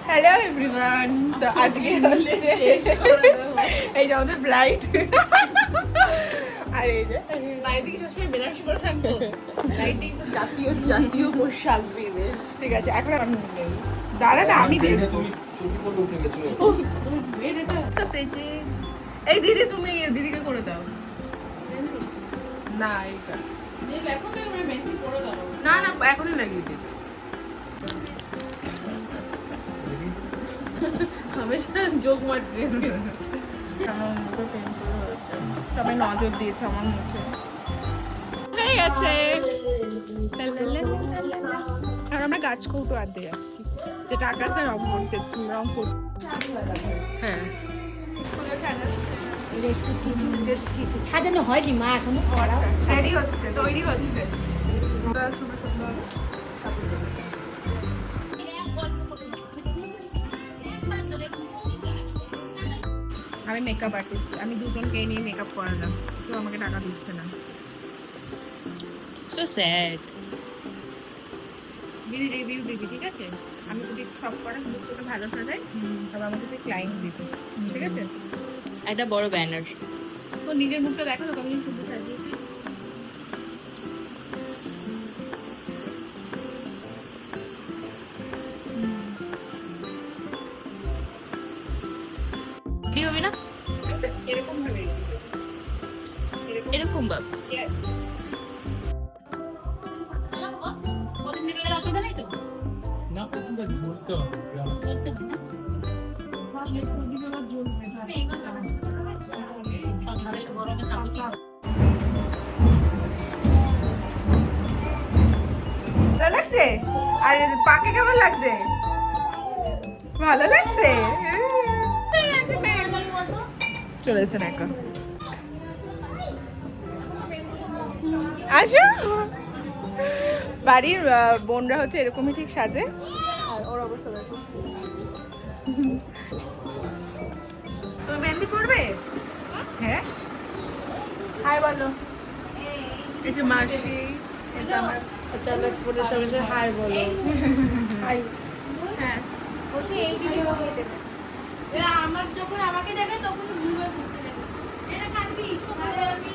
Hello everyone, তো আজকে হচ্ছে এই যে আমাদের ব্রাইড, আর এই যে বাইরে থেকে সবসময় বেনারসি করে থাকবো। লাইট ইজ জাতীয় জাতীয় পোশাক মেয়েদের। ঠিক আছে। এখন আমি নেই, দাঁড়া না, আমি দেখবো। তুমি চুপি করে উঠে গেছো। তুমি মেয়ের এটা এই দিদি, তুমি দিদিকে করে দাও না এইটা। এখন তো আমরা মেহেন্দি পরে দাও। না না, এখনই লাগিয়ে দিই। হামেশা যোগ মারতে আমার মুখে পিম্পল হয়েছে, সবাই নজর দিয়েছে আমার মুখে। হয়ে গেছে। আর আমরা গাছ কৌটো আনতে যাচ্ছি, যেটা আকাশে রং করতে হ্যাঁ। সাজানো হয়নি মা এখনো। রেডি হচ্ছে, তৈরি হচ্ছে। সুন্দর সুন্দর আমি মেকআপ আর্টিস্ট, আমি দুজনকে নিয়ে মেকআপ করালাম, কেউ আমাকে টাকা দিচ্ছে না। So sad. দিদি রিভিউ দিবি, ঠিক আছে? আমি যদি সব করা বুক করতে ভালো সাজাই, তবে আমাকে তুই ক্লায়েন্ট দিতে, ঠিক আছে? একটা বড় ব্যানার। তো নিজের মুখটা দেখো তো, আমি সুন্দর সাজিয়েছি। কি হবে না? এরকম ভাবে, এরকম ভাব। Yes. না প্রথমটা বলতে হবে। ভালো লাগছে? আর পাকে কেমন লাগছে? ভালো লাগছে? চলে এসেন একা, আসো। বাড়ির বোনরা হচ্ছে এরকমই ঠিক সাজে, আর ওর অবস্থা দেখো। তুমি মেহেন্দি পড়বে? হ্যাঁ, হাই বলো। এই যে মাসি, এটা আমার আচানক পরে সবাই সবাই হাই বলো। হাই। হ্যাঁ। বলছে এই দিদি দিয়ে দেবে। এরা আমার যখন আমাকে দেখে তখন ঘুরে ঘুরতে দেখে। এটা কাটবি। তাহলে আমি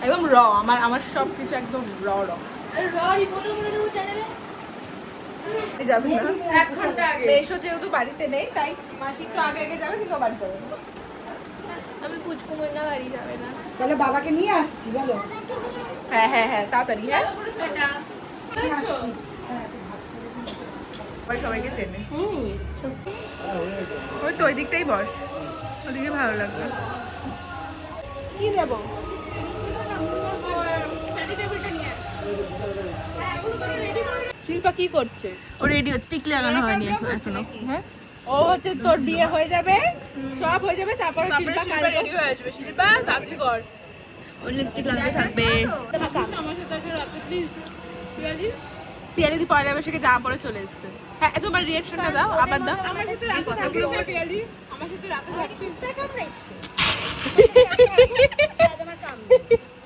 একদম র, আমার সব কিছু একদম র র। ররি বলে মনে দেবো চ্যানেলে। যাবে না 1 ঘন্টা আগে। বেশো যেহেতু বাড়িতে নেই, তাই মাসি একটু আগে আগে যাবে, কিন্তু বাড়ি যাবে না। আমি পুচকুমই না বাড়ি যাবে না। তাহলে বাবাকে নিয়ে আসছি বলো। হ্যাঁ হ্যাঁ হ্যাঁ, তাড়াতাড়ি। হ্যাঁ, সবাই সবাইকে চেনে। ওই তো ওই দিকটাই বস, ওদিকে ভালো লাগবে। কি দেবো? শিল্পা কি করছে? ও রেডি হচ্ছে, টিক লাগানো হয়নি এখনো। হ্যাঁ, ও হচ্ছে তোর বিয়ে হয়ে যাবে, সব হয়ে যাবে, তারপরে শিল্পা কালকে রেডি হয়ে আসবে। শিল্পা তাড়াতাড়ি কর। ও লিপস্টিক লাগাতে থাকবে। আমার সাথে আজকে রাতে প্লিজ পিয়ালি পয়লা বৈশাখে যাওয়া পরে চলে এসছে। হ্যাঁ, তোমার রিয়াকশনটা দাও, আবার দাও। আমার সাথে রাতে থাকবি পিয়ালি। আমার সাথে রাতে থাকবি। টাকা প্রাইস। তোমার কাম।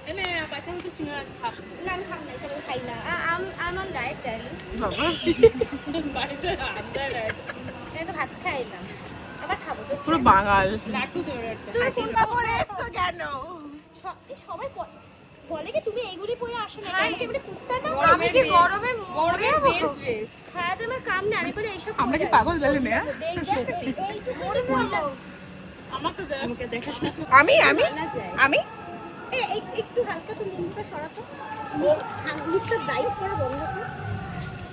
এনে বাচ্চা মতো সিঙ্গারা খাব। না আমি খাব না, সবাই খাই না। I'm on diet darling. বাবা, বাড়িতে আন্দার আমি তো ভাত খাই না। আবার খাবো তো। পুরো বাঙাল। লাটু ধরে একটা। তুমি কোনটা পরে এসছো কেন? সবাই বলে কি তুমি এইগুলি পরে আসো না? আমাকে এবারে কুত্তা না। আমি কি গরমে বেস্ট ড্রেস। খাওয়া তো আমার কাম না, আমি বলে এইসব আমরা কি পাগল জানি না? এইটু পরে পড়লাম। আমাকে দেখ। আমাকে দেখাস না। আমি আমি আমি একটু হালকা তুমি মুখটা সরাতো। মুখটা ব্রাইট করা বন্ধ করো।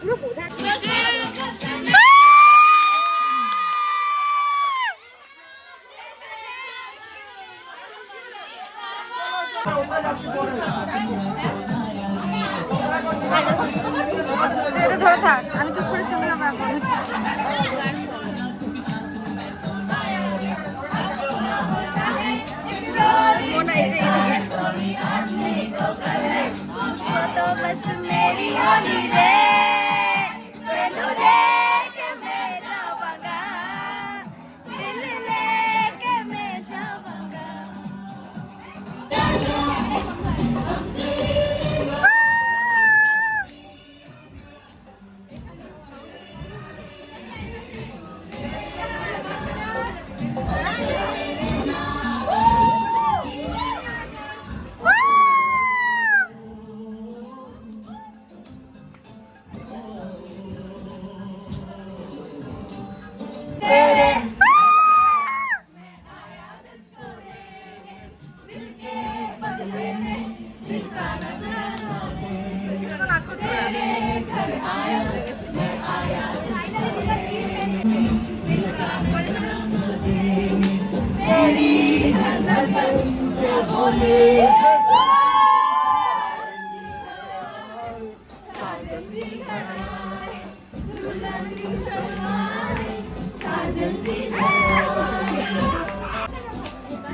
পুরো বোঝা যাচ্ছে। এটা ধরে থাক, আমি চুপ করে চলে যাবো এখন।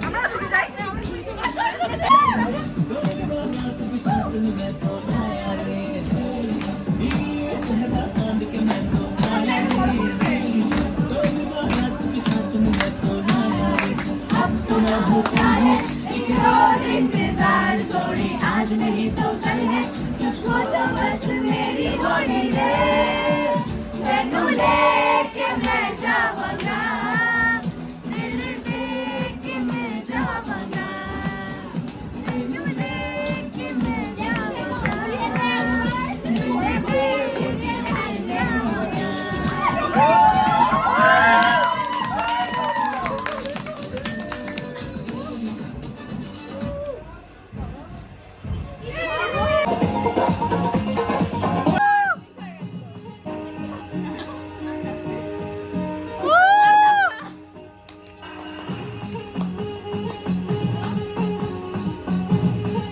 আমরা শুনে যাই। आज नहीं तो कल है तुझको तो बस मेरी होनी दे तेनू लेके मैं जावांगा दिल लेके मैं जावांगा तेनू लेके मैं जावांगा दिल लेके मैं जावांगा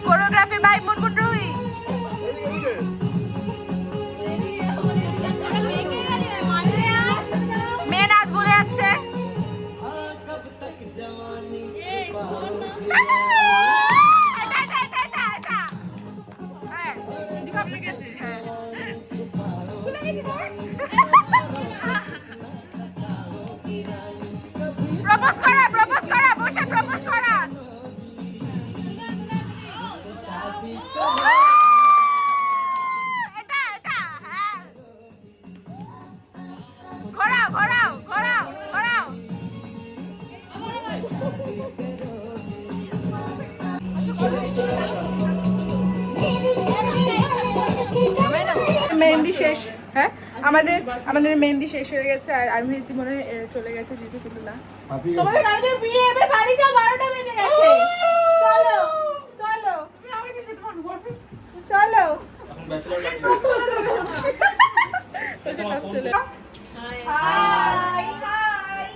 কোরিওগ্রাফি বাই মুনমুন রুই। মেয়ে নাচ বলে যাচ্ছে। প্রপোজ করা বসে প্রপোজ করা। এটা হ্যাঁ ঘোরাও মেহেন্দি শেষ। হ্যাঁ আমাদের মেহেন্দি শেষ হয়ে গেছে আর আমি ভেবেছি মনে হয় চলে গেছে জিজু, কিন্তু না। তোমাদের কালকে বিয়ে, এবার বাড়ি যাও, 12টা বেজে গেছে। চলো চলো এখন ব্যাচেলর লাইফ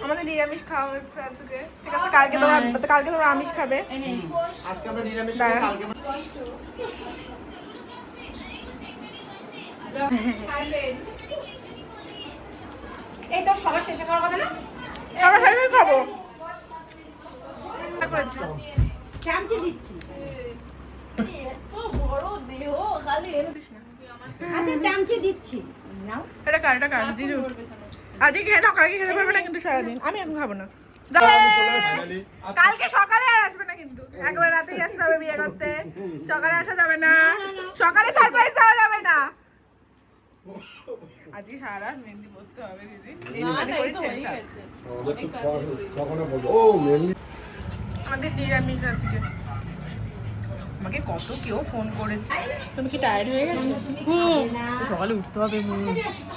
আমাদের নিরামিষ খাওয়া হচ্ছে আজকে, ঠিক আছে? কালকে তোমরা আমিষ খাবে। আজকে আমরা নিরামিষ দাঁড়া। কালকে এই তো সবার শেষে খাওয়ার কথা না? আমরা খাবো। চামচে দিচ্ছি। এত বড় দেহ খালি আচ্ছা চামচে দিচ্ছি। নাও। এটা কার জিজু আজকে খেয়ে নাও, কালকে খেতে পারবে না কিন্তু সারাদিন। আমি এখন খাবো না। কালকে সকালে আর আসবে না কিন্তু, একবার রাতেই আসতে হবে বিয়ে করতে। সকালে আসা যাবে না, সকালে সারপ্রাইজ দেওয়া যাবে না। আজকে সারা রাত মেহেন্দি পড়তে হবে দিদি। আমাদের নিরামিষ আজকে। আমাকে কত কেউ ফোন করেছে। তুমি কি টায়ার্ড হয়ে গেছো? সকালে উঠতে হবে।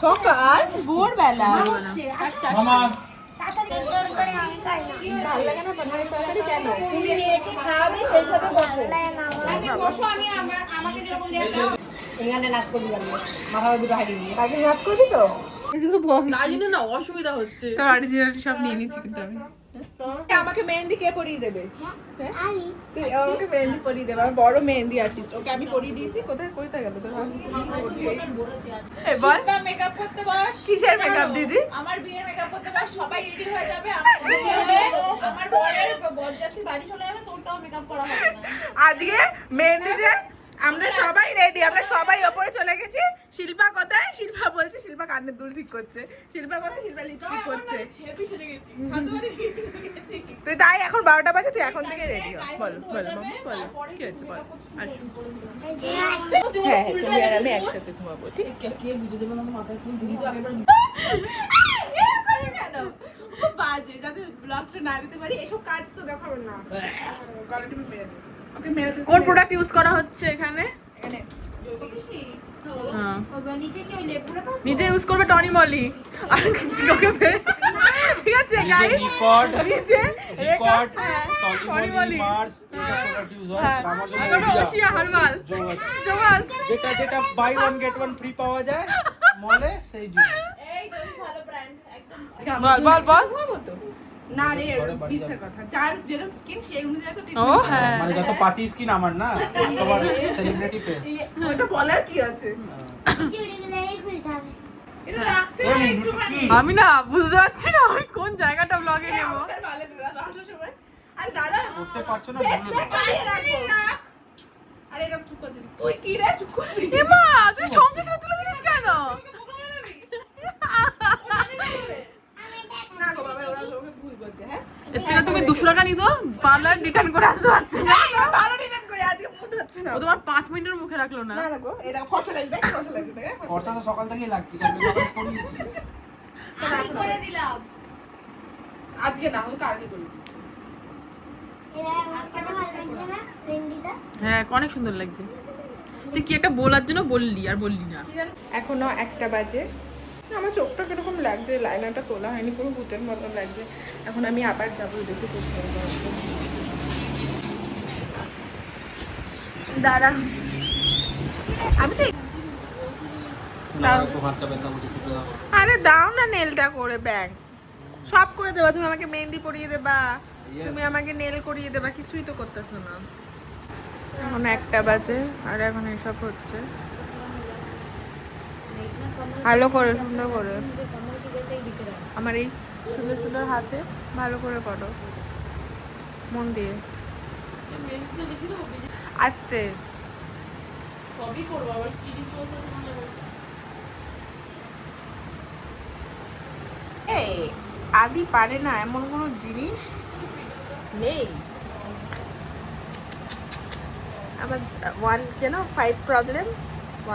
সকাল ভোরবেলা মামা ভালো লাগে না তাড়াতাড়ি কেন? তুমি মেয়েকে খাওয়াবে সেইভাবে বসো। আগে বসো, আমি আমাকে যেরকম দিয়ে দাও। এখানে নাচ করবি আমি, মাথায় দুটো হাঁড়ি নিয়ে। আগে নাচ করবি তো? না অসুবিধা হচ্ছে। তো অরিজিনাল সব নিয়ে নিচ্ছি কিন্তু আমি। আমাকে মেহেন্দি কে পরিয়ে দেবে? আমি তুই আমাকে মেহেন্দি পরিয়ে দেবে। আমি বড় মেহেন্দি আর্টিস্ট, ওকে আমি পরিয়ে দিয়েছি। কোথায় গেল তোর? বল মেকআপ করতে বস। কিসের মেকআপ দিদি? আমার বিয়ের মেকআপ করতে বস, সবাই রেডি হয়ে যাবে। আমার বিয়ে হবে, আমার বরের বরযাত্রী বাড়ি চলে যাবে, তোরটাও মেকআপ করা হবে না। আজকে মেহেন্দিতে আমরা সবাই রেডি, আমরা সবাই ওপরে চলে গেছি। শিল্পা কোথায়? শিল্পা বলছে শিল্পা কানের দুল ঠিক করছে। শিল্পা কোথায়? শিল্পা লিপস্টিক করছে। তুই তাই এখন 12টা বাজে, তুই এখন থেকে রেডি হ। বলো মাম্মা, বলো কি হচ্ছে বল। আসো। হ্যাঁ তুমি আর আমি একসাথে ঘুমাবো, ঠিক আছে? কে বুঝে দেবে আমার মাথায় ফুল দিদি তো আগেরবার কেন খুব বাজে, যাতে ব্লগটা না দিতে পারি। এসব কাজ তো দেখাবো না। গলাটা মেরে দে। ওকে মেরে দে। কোন প্রোডাক্ট ইউজ করা হচ্ছে এখানে? এখানে হ্যাঁ নিচে কি ওই লেবুটা পাবো? নিজে ইউজ করবে টনি মলি আর কিছু ওকে ঠিক আছে গাইস রিকর্ড নিচে রিকর্ড টনি টলিবলি বলি। মার্স এসব প্রোডাক্ট ইউজ হয় হ্যাঁ আমার জন্য এখন ওশিয়া হারবাল জোস জোবাস যেটা যেটা buy one get one free পাওয়া যায় মলে সেই জন্য এই তো ভালো ব্র্যান্ড একদম বল বল বল ঘুমাবো তো না রে ঘরে বাড়ি মিথ্যে যাবে। কথা যার যেরকম স্কিন সেই অনুযায়ী তো ও treatment হ্যাঁ মানে যত পাতি স্কিন আমার না তোমার সেলিব্রিটি ফেস হয়। ওটা বলার কি আছে চুড়িগুলোই খুলতে হবে। এটা রাখতে হয় একটুখানি আমি না বুঝতে পারছি না আমি কোন জায়গাটা ব্লগে নেব আমাদের ভালো তোরা তো আসার সময় আর দাঁড়া করতে পারছো না ভুলে যাও। বাইরে রাখবো রাখ আরে এটা চুপ করে দিবি তুই কি রে চুপ করবি এমা তুই সঙ্গে সঙ্গে তুলে দিস কেন না গো বাবা ওরা তোকে ভুল বলছে হ্যাঁ এর থেকে তুমি 200 টাকা নিতো পার্লার রিটার্ন করে আসতে পারতে না ভালো রিটার্ন করে আজকে মুড হচ্ছে না ও তোমার 5 মিনিটের মুখে রাখলো না না গো এটা ফসল লাগছে দেখ ফসল লাগছে দেখ খরচা তো সকাল থেকেই লাগছে কারণ সকালে পড়িয়েছি আমি করে দিলাম আজকে না আমি কালকে করে দিচ্ছি আজকে ভালো লাগছে না মেহেন্দিটা? হ্যাঁ অনেক সুন্দর লাগছে তুই কি একটা বলার জন্য বললি আর বললি না এখনো 1টা বাজে আমার চোখটা কিরকম লাগছে লাইনারটা তোলা হয়নি পুরো ভূতের মতন লাগছে এখন আমি আবার যাবো দেখতে পছন্দ করবো দাঁড়া আমি তো না তো হাতটা ব্যথা করছে একটু দাও। আরে দাও না নেলটা করে ব্যাগ সব করে দেবা তুমি আমাকে মেহেন্দি পরিয়ে দেবা Yes. তুমি আমাকে নেল করিয়ে দেবা কিছুই তো করতেছো না এখন 1টা বাজে আর এখন এসব হচ্ছে ভালো করে সুন্দর করে আমার এই সুন্দর সুন্দর হাতে ভালো করে করো মন দিয়ে আস্তে সবই করবো আবার কি রিচুয়ালস আছে না এই আদি পারে না এমন কোনো জিনিস নেই আমার 5 প্রবলেম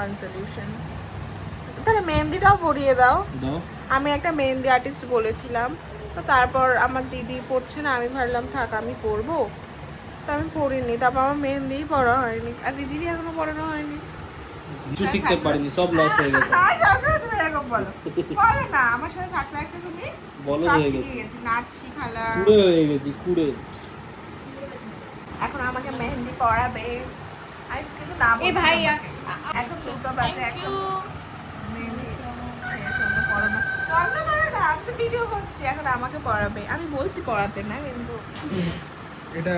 1 সলিউশন তাহলে মেহেন্দিটাও পরিয়ে দাও দাও আমি একটা মেহেন্দি আর্টিস্ট বলেছিলাম তো তারপর আমার দিদি পড়ছে না আমি ভাবলাম থাক আমি পরবো তো আমি পরিনি তারপর আমার মেহেন্দিই পরা হয়নি আর দিদিরই এখনো পড়ানো হয়নি কিছু শিখতে পারিনি সব লস হয়ে গেছে তুমি এরকম বলো বলো না আমার সাথে থাকতে থাকতে তুমি বলো সব হয়ে শিখে গেছে গেছি নাচ শিখালাম কুড়ে হয়ে গেছি কুড়ে এখন আমাকে মেহেন্দি পরাবে আমি কিন্তু না এ ভাই এখন 2টা বাজে এখন মেহেন্দি শেষ হলো পড়ানো পড়াতে পারে না আমি তো ভিডিও করছি এখন আমাকে পড়াবে আমি বলছি পড়াতে না কিন্তু এটা